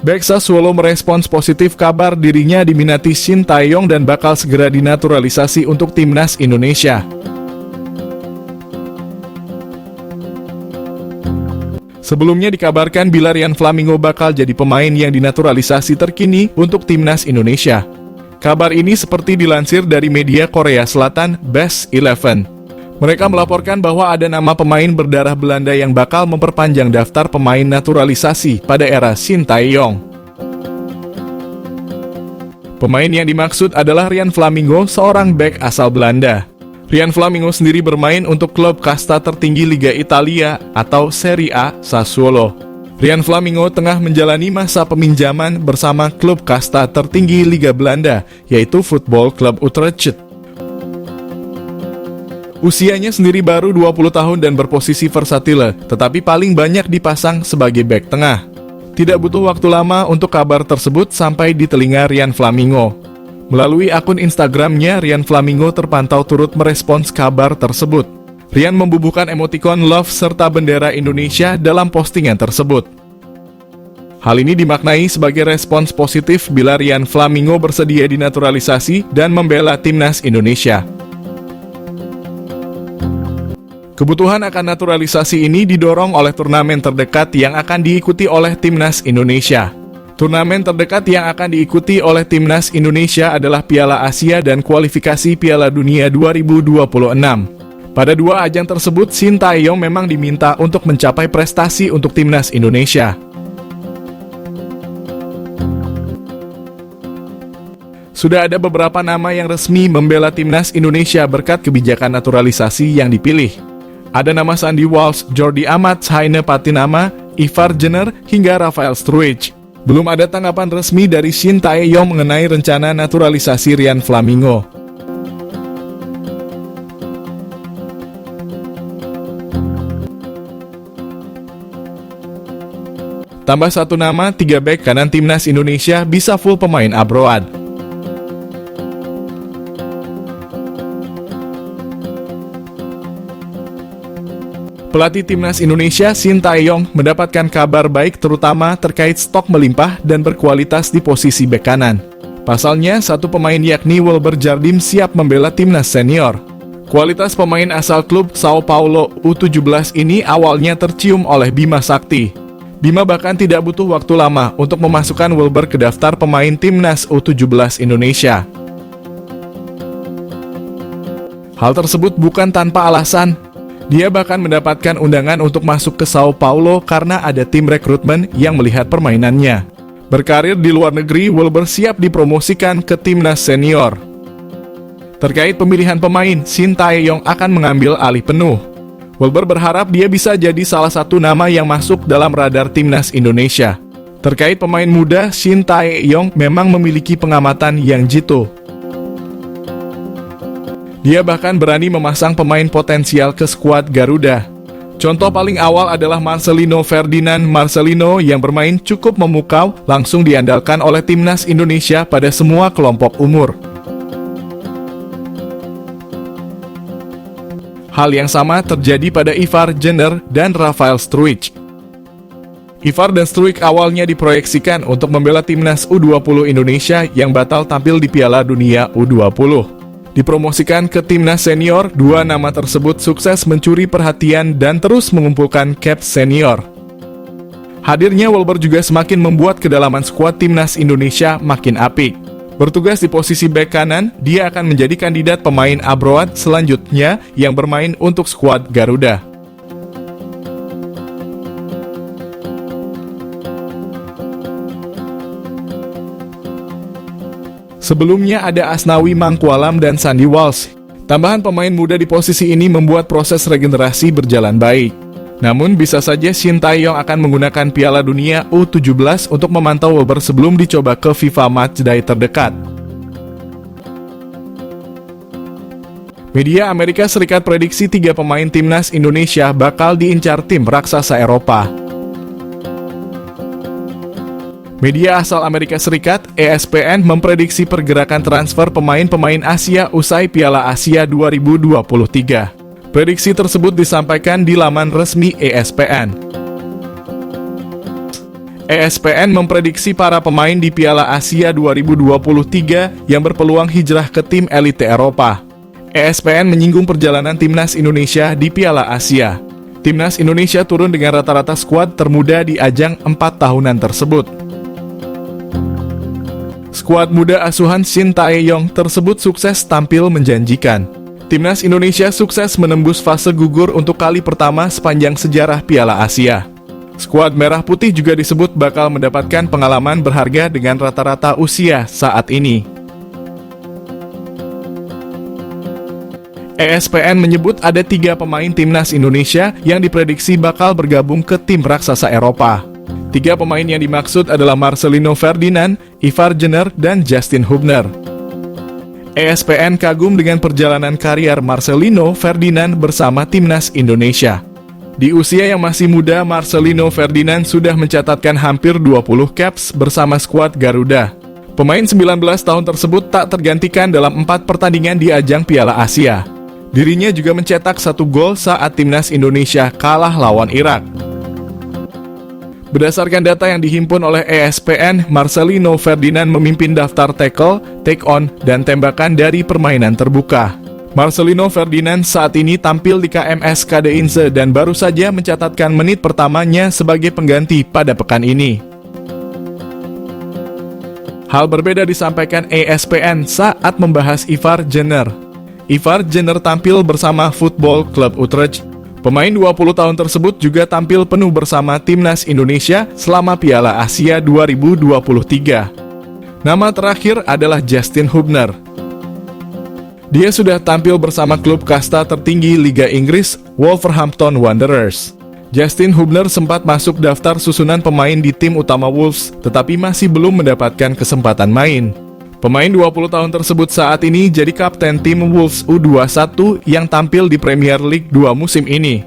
Bek Sassuolo merespons positif kabar dirinya diminati Shin Tae-yong dan bakal segera dinaturalisasi untuk timnas Indonesia. Sebelumnya dikabarkan bila Ryan Flamingo bakal jadi pemain yang dinaturalisasi terkini untuk timnas Indonesia. Kabar ini seperti dilansir dari media Korea Selatan, Best 11. Mereka melaporkan bahwa ada nama pemain berdarah Belanda yang bakal memperpanjang daftar pemain naturalisasi pada era Shin Tae-yong. Pemain yang dimaksud adalah Ryan Flamingo, seorang bek asal Belanda. Ryan Flamingo sendiri bermain untuk klub kasta tertinggi Liga Italia atau Serie A Sassuolo. Ryan Flamingo tengah menjalani masa peminjaman bersama klub kasta tertinggi Liga Belanda, yaitu Football Club Utrecht. Usianya sendiri baru 20 tahun dan berposisi versatil, tetapi paling banyak dipasang sebagai bek tengah. Tidak butuh waktu lama untuk kabar tersebut sampai di telinga Ryan Flamingo. Melalui akun Instagramnya, Ryan Flamingo terpantau turut merespons kabar tersebut. Ryan membubuhkan emotikon love serta bendera Indonesia dalam postingan tersebut. Hal ini dimaknai sebagai respons positif bila Ryan Flamingo bersedia dinaturalisasi dan membela timnas Indonesia. Kebutuhan akan naturalisasi ini didorong oleh turnamen terdekat yang akan diikuti oleh timnas Indonesia. Turnamen terdekat yang akan diikuti oleh timnas Indonesia adalah Piala Asia dan kualifikasi Piala Dunia 2026. Pada dua ajang tersebut, Shin Tae-yong memang diminta untuk mencapai prestasi untuk timnas Indonesia. Sudah ada beberapa nama yang resmi membela timnas Indonesia berkat kebijakan naturalisasi yang dipilih. Ada nama Sandy Walsh, Jordi Amat, Heine Patinama, Ivar Jenner, hingga Rafael Struijk. Belum ada tanggapan resmi dari Shin Tae-yong mengenai rencana naturalisasi Ryan Flamingo. Tambah satu nama, 3 bek kanan timnas Indonesia bisa full pemain abroad. Pelatih timnas Indonesia Shin Tae-yong mendapatkan kabar baik terutama terkait stok melimpah dan berkualitas di posisi bek kanan. Pasalnya, satu pemain yakni Wilber Jardim siap membela timnas senior. Kualitas pemain asal klub Sao Paulo U17 ini awalnya tercium oleh Bima Sakti. Bima bahkan tidak butuh waktu lama untuk memasukkan Wilber ke daftar pemain timnas U17 Indonesia. Hal tersebut bukan tanpa alasan. Dia bahkan mendapatkan undangan untuk masuk ke Sao Paulo karena ada tim rekrutmen yang melihat permainannya. Berkarir di luar negeri, Wilber siap dipromosikan ke timnas senior. Terkait pemilihan pemain, Shin Tae-yong akan mengambil alih penuh. Wilber berharap dia bisa jadi salah satu nama yang masuk dalam radar timnas Indonesia. Terkait pemain muda, Shin Tae-yong memang memiliki pengamatan yang jitu. Dia bahkan berani memasang pemain potensial ke skuad Garuda. Contoh paling awal adalah Marcelino Ferdinand. Marcelino yang bermain cukup memukau, langsung diandalkan oleh timnas Indonesia pada semua kelompok umur. Hal yang sama terjadi pada Ivar Jenner dan Rafael Struijk. Ivar dan Struijk awalnya diproyeksikan untuk membela timnas U20 Indonesia yang batal tampil di Piala Dunia U20. Dipromosikan ke timnas senior, dua nama tersebut sukses mencuri perhatian dan terus mengumpulkan caps senior. Hadirnya Wilber juga semakin membuat kedalaman skuad timnas Indonesia makin apik. Bertugas di posisi bek kanan, dia akan menjadi kandidat pemain abroad selanjutnya yang bermain untuk skuad Garuda. Sebelumnya ada Asnawi Mangkualam dan Sandy Walsh. Tambahan pemain muda di posisi ini membuat proses regenerasi berjalan baik. Namun bisa saja Shin Tae-yong akan menggunakan Piala Dunia U17 untuk memantau Wilber sebelum dicoba ke FIFA Matchday terdekat. Media Amerika Serikat prediksi 3 pemain timnas Indonesia bakal diincar tim raksasa Eropa. Media asal Amerika Serikat, ESPN, memprediksi pergerakan transfer pemain-pemain Asia usai Piala Asia 2023. Prediksi tersebut disampaikan di laman resmi ESPN. ESPN memprediksi para pemain di Piala Asia 2023 yang berpeluang hijrah ke tim elite Eropa. ESPN menyinggung perjalanan timnas Indonesia di Piala Asia. Timnas Indonesia turun dengan rata-rata skuad termuda di ajang 4 tahunan tersebut. Skuad muda asuhan Shin Tae-yong tersebut sukses tampil menjanjikan. Timnas Indonesia sukses menembus fase gugur untuk kali pertama sepanjang sejarah Piala Asia. Skuad Merah Putih juga disebut bakal mendapatkan pengalaman berharga dengan rata-rata usia saat ini. ESPN menyebut ada 3 pemain timnas Indonesia yang diprediksi bakal bergabung ke tim raksasa Eropa. 3 pemain yang dimaksud adalah Marcelino Ferdinand, Ivar Jenner, dan Justin Hubner. ESPN kagum dengan perjalanan karier Marcelino Ferdinand bersama timnas Indonesia. Di usia yang masih muda, Marcelino Ferdinand sudah mencatatkan hampir 20 caps bersama skuad Garuda. Pemain 19 tahun tersebut tak tergantikan dalam 4 pertandingan di ajang Piala Asia. Dirinya juga mencetak 1 gol saat timnas Indonesia kalah lawan Irak. Berdasarkan data yang dihimpun oleh ESPN, Marcelino Ferdinand memimpin daftar tackle, take on, dan tembakan dari permainan terbuka. Marcelino Ferdinand saat ini tampil di KMS Kadeinze dan baru saja mencatatkan menit pertamanya sebagai pengganti pada pekan ini. Hal berbeda disampaikan ESPN saat membahas Ivar Jenner. Ivar Jenner tampil bersama Football Club Utrecht. Pemain 20 tahun tersebut juga tampil penuh bersama timnas Indonesia selama Piala Asia 2023. Nama terakhir adalah Justin Hubner. Dia sudah tampil bersama klub kasta tertinggi Liga Inggris, Wolverhampton Wanderers. Justin Hubner sempat masuk daftar susunan pemain di tim utama Wolves, tetapi masih belum mendapatkan kesempatan main. Pemain 20 tahun tersebut saat ini jadi kapten tim Wolves U21 yang tampil di Premier League 2 musim ini.